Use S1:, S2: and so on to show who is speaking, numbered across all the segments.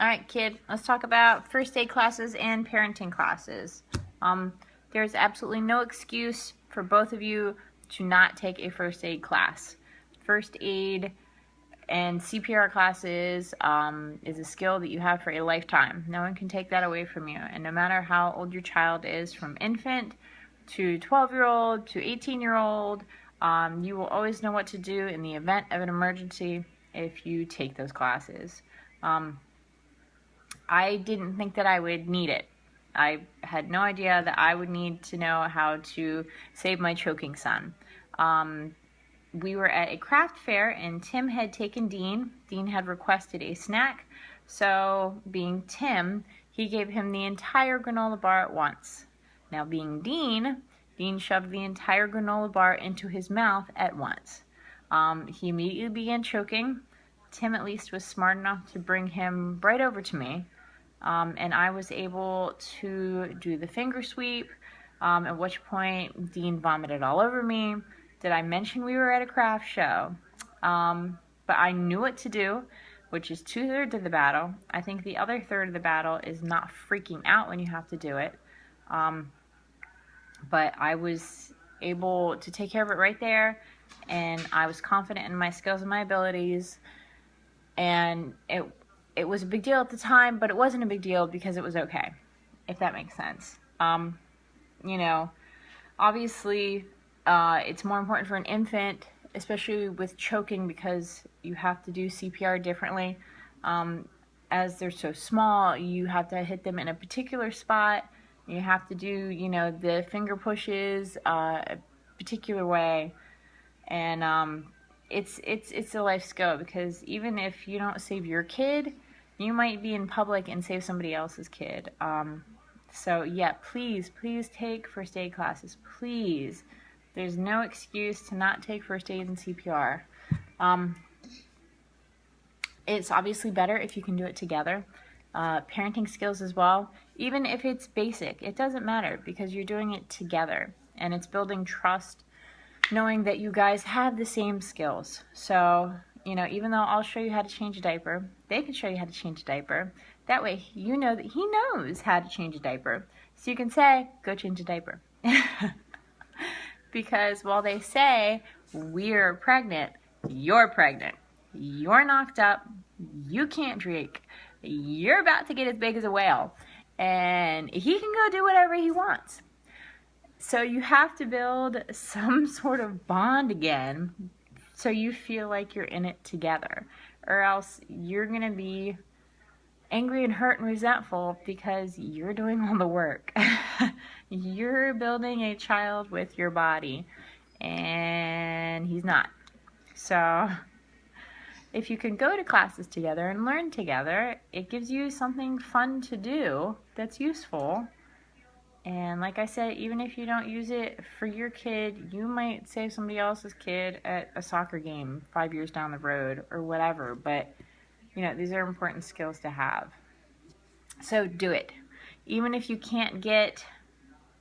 S1: All right, kid, let's talk about first aid classes and parenting classes. There's absolutely no excuse for both of you to not take a first aid class. First aid and CPR classes is a skill that you have for a lifetime. No one can take that away from you. And no matter how old your child is, from infant to 12-year-old to 18-year-old, you will always know what to do in the event of an emergency if you take those classes. I didn't think that I would need it. I had no idea that I would need to know how to save my choking son. We were at a craft fair and Tim had taken Dean. Dean had requested a snack, so being Tim, he gave him the entire granola bar at once. Now being Dean, Dean shoved the entire granola bar into his mouth at once. He immediately began choking. Tim at least was smart enough to bring him right over to me. And I was able to do the finger sweep, at which point Dean vomited all over me. Did I mention we were at a craft show? But I knew what to do, which is 2/3 of the battle. I think the other third of the battle is not freaking out when you have to do it. But I was able to take care of it right there, and I was confident in my skills and my abilities, and it was a big deal at the time, but it wasn't a big deal because it was okay, if that makes sense. You know, obviously, it's more important for an infant, especially with choking, because you have to do CPR differently. As they're so small, you have to hit them in a particular spot. You have to do, you know, the finger pushes a particular way, and it's a life skill, because even if you don't save your kid, you might be in public and save somebody else's kid. So yeah, please take first aid classes, please. There's no excuse to not take first aid and CPR. It's obviously better if you can do it together. Parenting skills as well, even if it's basic, it doesn't matter, because you're doing it together, and it's building trust, knowing that you guys have the same skills. So, you know, even though I'll show you how to change a diaper, they can show you how to change a diaper. That way you know that he knows how to change a diaper. So you can say, go change a diaper. Because while they say, we're pregnant, you're pregnant. You're knocked up. You can't drink. You're about to get as big as a whale. And he can go do whatever he wants. So you have to build some sort of bond again, so you feel like you're in it together, or else you're going to be angry and hurt and resentful because you're doing all the work. You're building a child with your body, and he's not. So if you can go to classes together and learn together, it gives you something fun to do that's useful. And like I said, even if you don't use it for your kid, you might save somebody else's kid at a soccer game 5 years down the road or whatever. But, you know, these are important skills to have. So do it. Even if you can't get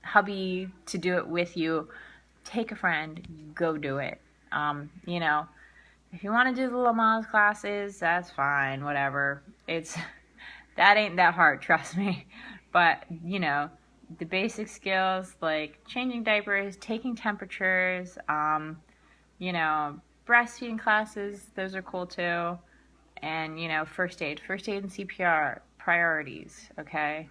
S1: hubby to do it with you, take a friend, go do it. You know, if you want to do the Lamaze classes, that's fine, whatever. That ain't that hard, trust me. But, you know, the basic skills like changing diapers, taking temperatures, you know, breastfeeding classes, those are cool too. And, you know, first aid and CPR, priorities, okay?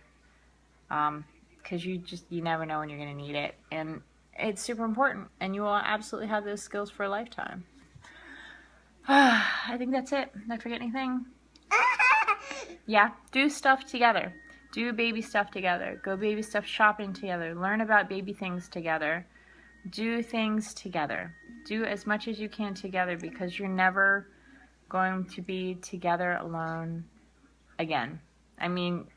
S1: Because you never know when you're going to need it. And it's super important, and you will absolutely have those skills for a lifetime. I think that's it. Did I forget anything? Yeah, do stuff together. Do baby stuff together. Go baby stuff shopping together. Learn about baby things together. Do things together. Do as much as you can together, because you're never going to be together alone again. I mean,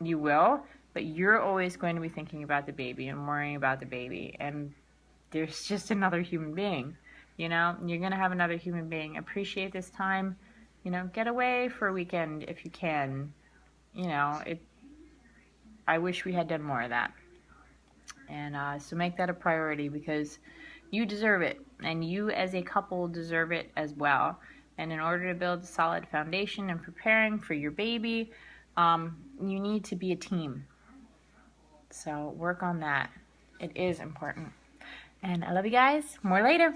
S1: you will, but you're always going to be thinking about the baby and worrying about the baby. And there's just another human being. You know, you're going to have another human being. Appreciate this time. You know, get away for a weekend if you can. You know, I wish we had done more of that. And so make that a priority, because you deserve it. And you as a couple deserve it as well. And in order to build a solid foundation and preparing for your baby, You need to be a team. So work on that. It is important. And I love you guys. More later.